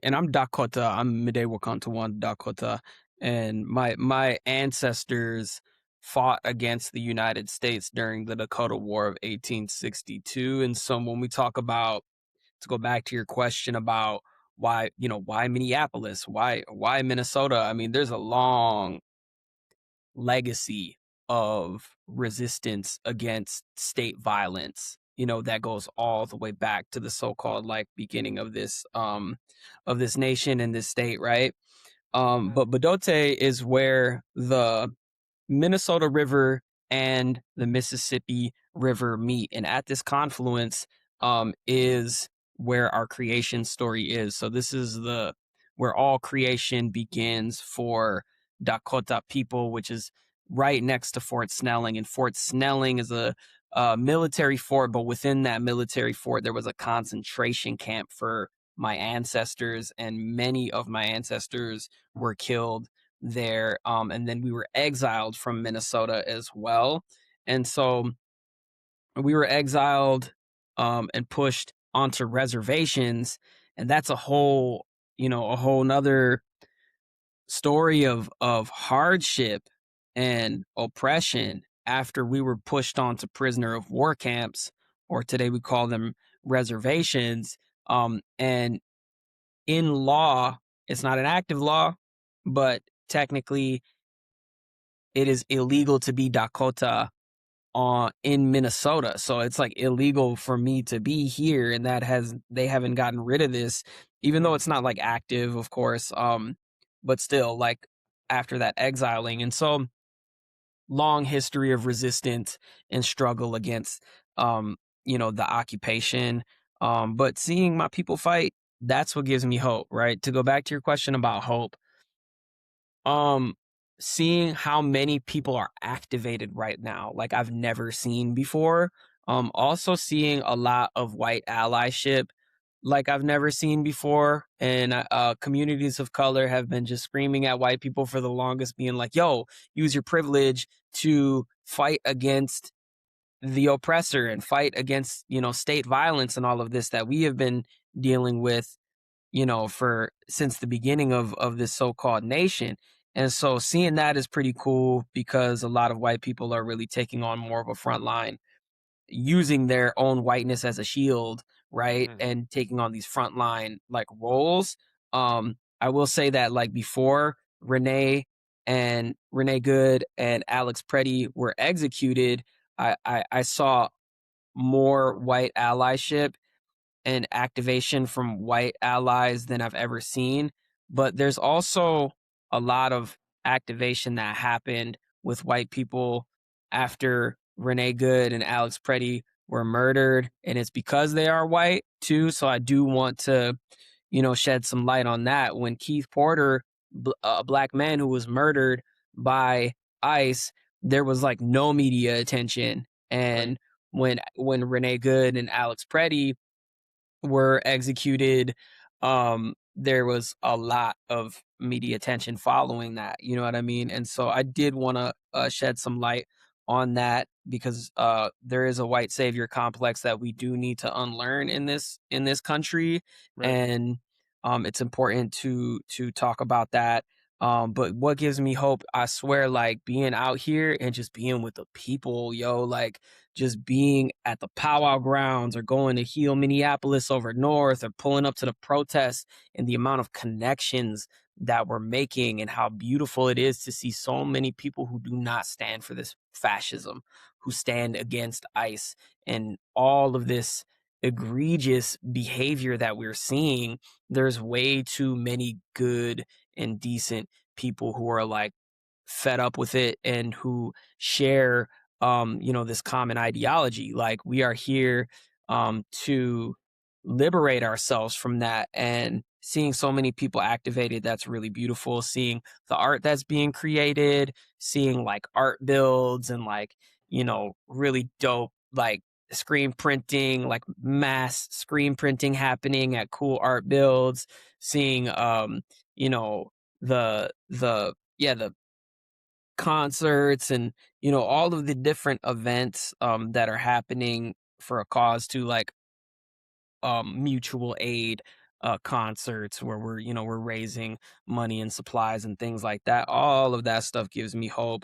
and I'm Dakota. I'm Tufawon, Dakota, and my ancestors fought against the United States during the Dakota War of 1862. And so when we talk about, to go back to your question about why Minneapolis, why Minnesota? I mean, there's a long legacy of resistance against state violence, that goes all the way back to the so-called like beginning of this nation and this state, right? Right. But Badote is where the Minnesota River and the Mississippi River meet. And at this confluence is where our creation story is. So this is the where all creation begins for Dakota people, which is right next to Fort Snelling. And Fort Snelling is a military fort, but within that military fort, there was a concentration camp for my ancestors, and many of my ancestors were killed there. And then we were exiled from Minnesota as well. And so we were exiled and pushed onto reservations. And that's a whole nother story of hardship and oppression after we were pushed onto prisoner of war camps, or today we call them reservations. And in law, it's not an active law, but technically it is illegal to be Dakota in Minnesota. So it's like illegal for me to be here, and they haven't gotten rid of this, even though Mm. it's not like active, of course. But still, like after that exiling, and so long history of resistance and struggle against the occupation. But seeing my people fight, that's what gives me hope, right? To go back to your question about hope, um, seeing how many people are activated right now, like I've never seen before. Also seeing a lot of white allyship like I've never seen before. And communities of color have been just screaming at white people for the longest, being like, yo, use your privilege to fight against the oppressor and fight against, state violence and all of this that we have been dealing with, for since the beginning of this so-called nation. And so seeing that is pretty cool because a lot of white people are really taking on more of a front line, using their own whiteness as a shield, right? Mhm. And taking on these frontline like roles. I will say that like before Renee Good and Alex Preddy were executed, I saw more white allyship and activation from white allies than I've ever seen. But there's also a lot of activation that happened with white people after Renee Good and Alex Preddy were murdered. And it's because they are white too. So I do want to, shed some light on that. When Keith Porter, a black man who was murdered by ICE, there was like no media attention. Right. And when Renee Good and Alex Preddy were executed, there was a lot of media attention following that. You know what I mean? And so I did want to shed some light on that because there is a white savior complex that we do need to unlearn in this country, Right. and it's important to talk about that. But what gives me hope, I swear, like being out here and just being with the people, yo, like just being at the powwow grounds or going to heal Minneapolis over north or pulling up to the protests, and the amount of connections that we're making and how beautiful it is to see so many people who do not stand for this fascism, who stand against ICE and all of this egregious behavior that we're seeing. There's way too many good and decent people who are like fed up with it and who share this common ideology. Like we are here to liberate ourselves from that, and seeing so many people activated, that's really beautiful. Seeing the art that's being created, seeing like art builds and like, really dope like screen printing, like mass screen printing happening at cool art builds, seeing you know the concerts and all of the different events that are happening for a cause to like mutual aid concerts where we're raising money and supplies and things like that. All of that stuff gives me hope.